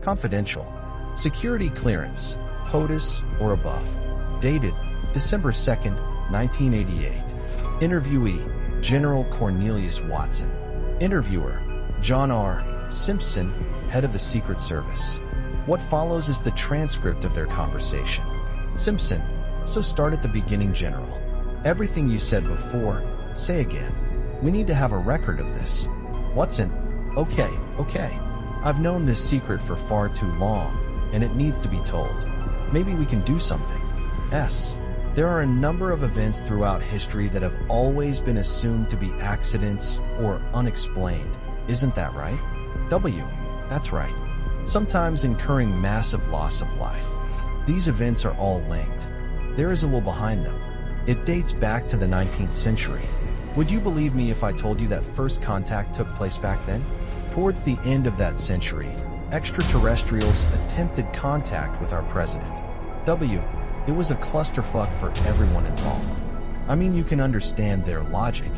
Confidential. Security clearance. POTUS or above. Dated December 2nd, 1988. Interviewee, General Cornelius Watson. Interviewer, John R. Simpson, head of the Secret Service. What follows is the transcript of their conversation. Simpson, so start at the beginning, General. Everything you said before, say again. We need to have a record of this. Watson, okay. I've known this secret for far too long, and it needs to be told. Maybe we can do something. S. There are a number of events throughout history that have always been assumed to be accidents or unexplained. Isn't that right? W. That's right. Sometimes incurring massive loss of life. These events are all linked. There is a will behind them. It dates back to the 19th century. Would you believe me if I told you that first contact took place back then? Towards the end of that century, extraterrestrials attempted contact with our president. W. It was a clusterfuck for everyone involved. I mean, you can understand their logic.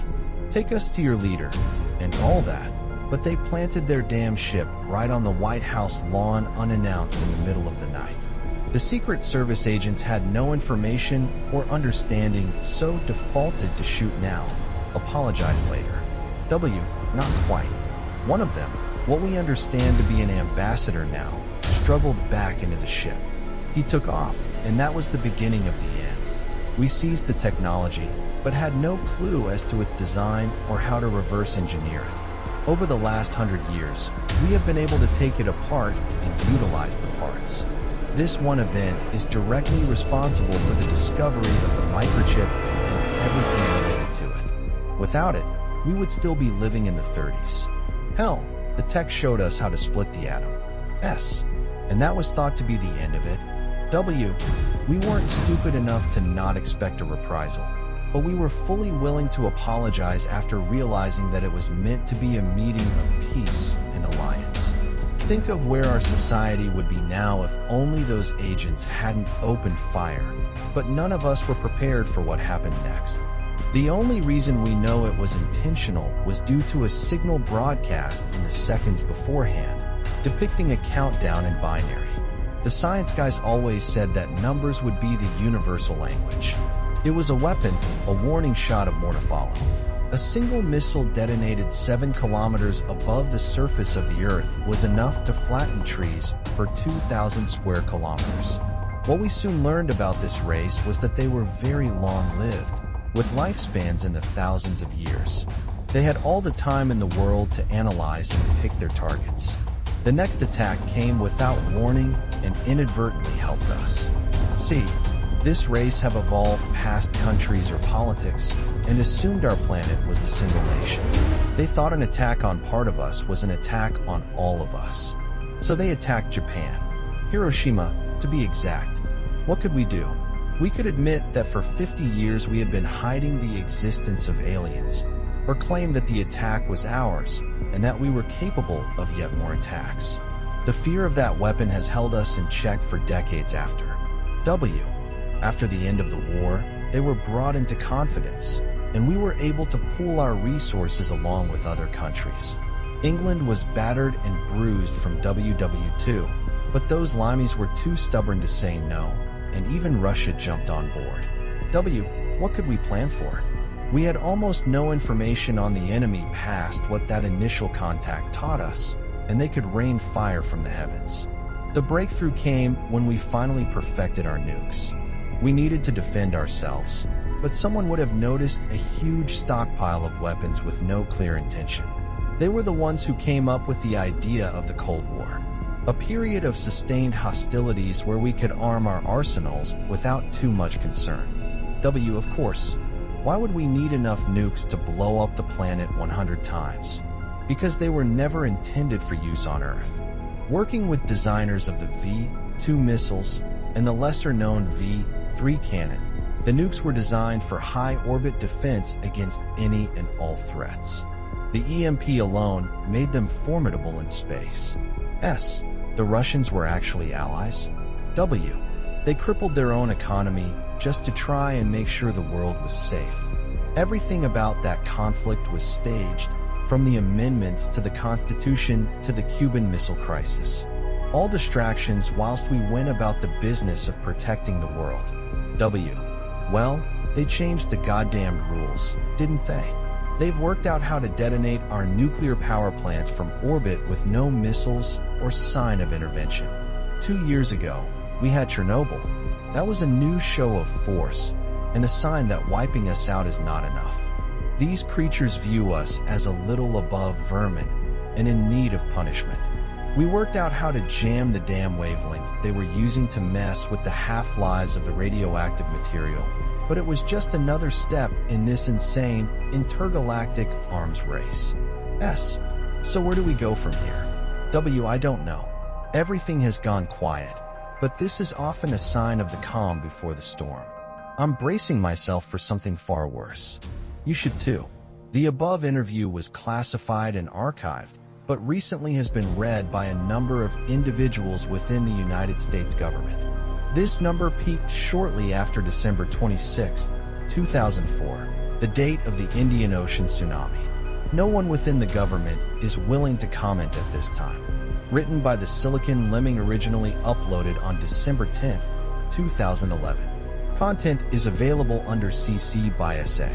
Take us to your leader, and all that. But they planted their damn ship right on the White House lawn unannounced in the middle of the night. The Secret Service agents had no information or understanding, so defaulted to shoot now, apologize later. W. Not quite. One of them, what we understand to be an ambassador now, struggled back into the ship. He took off, and that was the beginning of the end. We seized the technology, but had no clue as to its design or how to reverse engineer it. Over the last 100 years, we have been able to take it apart and utilize the parts. This one event is directly responsible for the discovery of the microchip and everything related to it. Without it, we would still be living in the 30s. Hell, the tech showed us how to split the atom. S. And that was thought to be the end of it. W. We weren't stupid enough to not expect a reprisal, but we were fully willing to apologize after realizing that it was meant to be a meeting of peace and alliance. Think of where our society would be now if only those agents hadn't opened fire, but none of us were prepared for what happened next. The only reason we know it was intentional was due to a signal broadcast in the seconds beforehand, depicting a countdown in binary. The science guys always said that numbers would be the universal language. It was a weapon, a warning shot of more to follow. A single missile detonated 7 kilometers above the surface of the Earth was enough to flatten trees for 2,000 square kilometers. What we soon learned about this race was that they were very long-lived, with lifespans in the thousands of years. They had all the time in the world to analyze and pick their targets. The next attack came without warning and inadvertently helped us. See, this race have evolved past countries or politics and assumed our planet was a single nation. They thought an attack on part of us was an attack on all of us. So they attacked Japan, Hiroshima, to be exact. What could we do? We could admit that for 50 years we had been hiding the existence of aliens, or claim that the attack was ours and that we were capable of yet more attacks. The fear of that weapon has held us in check for decades after. W. After the end of the war, they were brought into confidence, and we were able to pool our resources along with other countries. England was battered and bruised from WW2, but those limeys were too stubborn to say no, and even Russia jumped on board. W. What could we plan for? We had almost no information on the enemy past what that initial contact taught us, and they could rain fire from the heavens. The breakthrough came when we finally perfected our nukes. We needed to defend ourselves, but someone would have noticed a huge stockpile of weapons with no clear intention. They were the ones who came up with the idea of the Cold War, a period of sustained hostilities where we could arm our arsenals without too much concern. W. Of course. Why would we need enough nukes to blow up the planet 100 times? Because they were never intended for use on Earth. Working with designers of the V-2 missiles and the lesser-known V-3 cannon, the nukes were designed for high-orbit defense against any and all threats. The EMP alone made them formidable in space. S. The Russians were actually allies. W. They crippled their own economy just to try and make sure the world was safe. Everything about that conflict was staged, from the amendments to the Constitution to the Cuban Missile Crisis. All distractions whilst we went about the business of protecting the world. W. Well, they changed the goddamn rules, didn't they? They've worked out how to detonate our nuclear power plants from orbit with no missiles or sign of intervention. 2 years ago, we had Chernobyl. That was a new show of force, and a sign that wiping us out is not enough. These creatures view us as a little above vermin and in need of punishment. We worked out how to jam the damn wavelength they were using to mess with the half-lives of the radioactive material, but it was just another step in this insane, intergalactic arms race. S. So where do we go from here? W. I don't know. Everything has gone quiet, but this is often a sign of the calm before the storm. I'm bracing myself for something far worse. You should too. The above interview was classified and archived, but recently has been read by a number of individuals within the United States government. This number peaked shortly after December 26, 2004, the date of the Indian Ocean tsunami. No one within the government is willing to comment at this time. Written by the Silicon Lemming, originally uploaded on December 10, 2011. Content is available under CC by SA.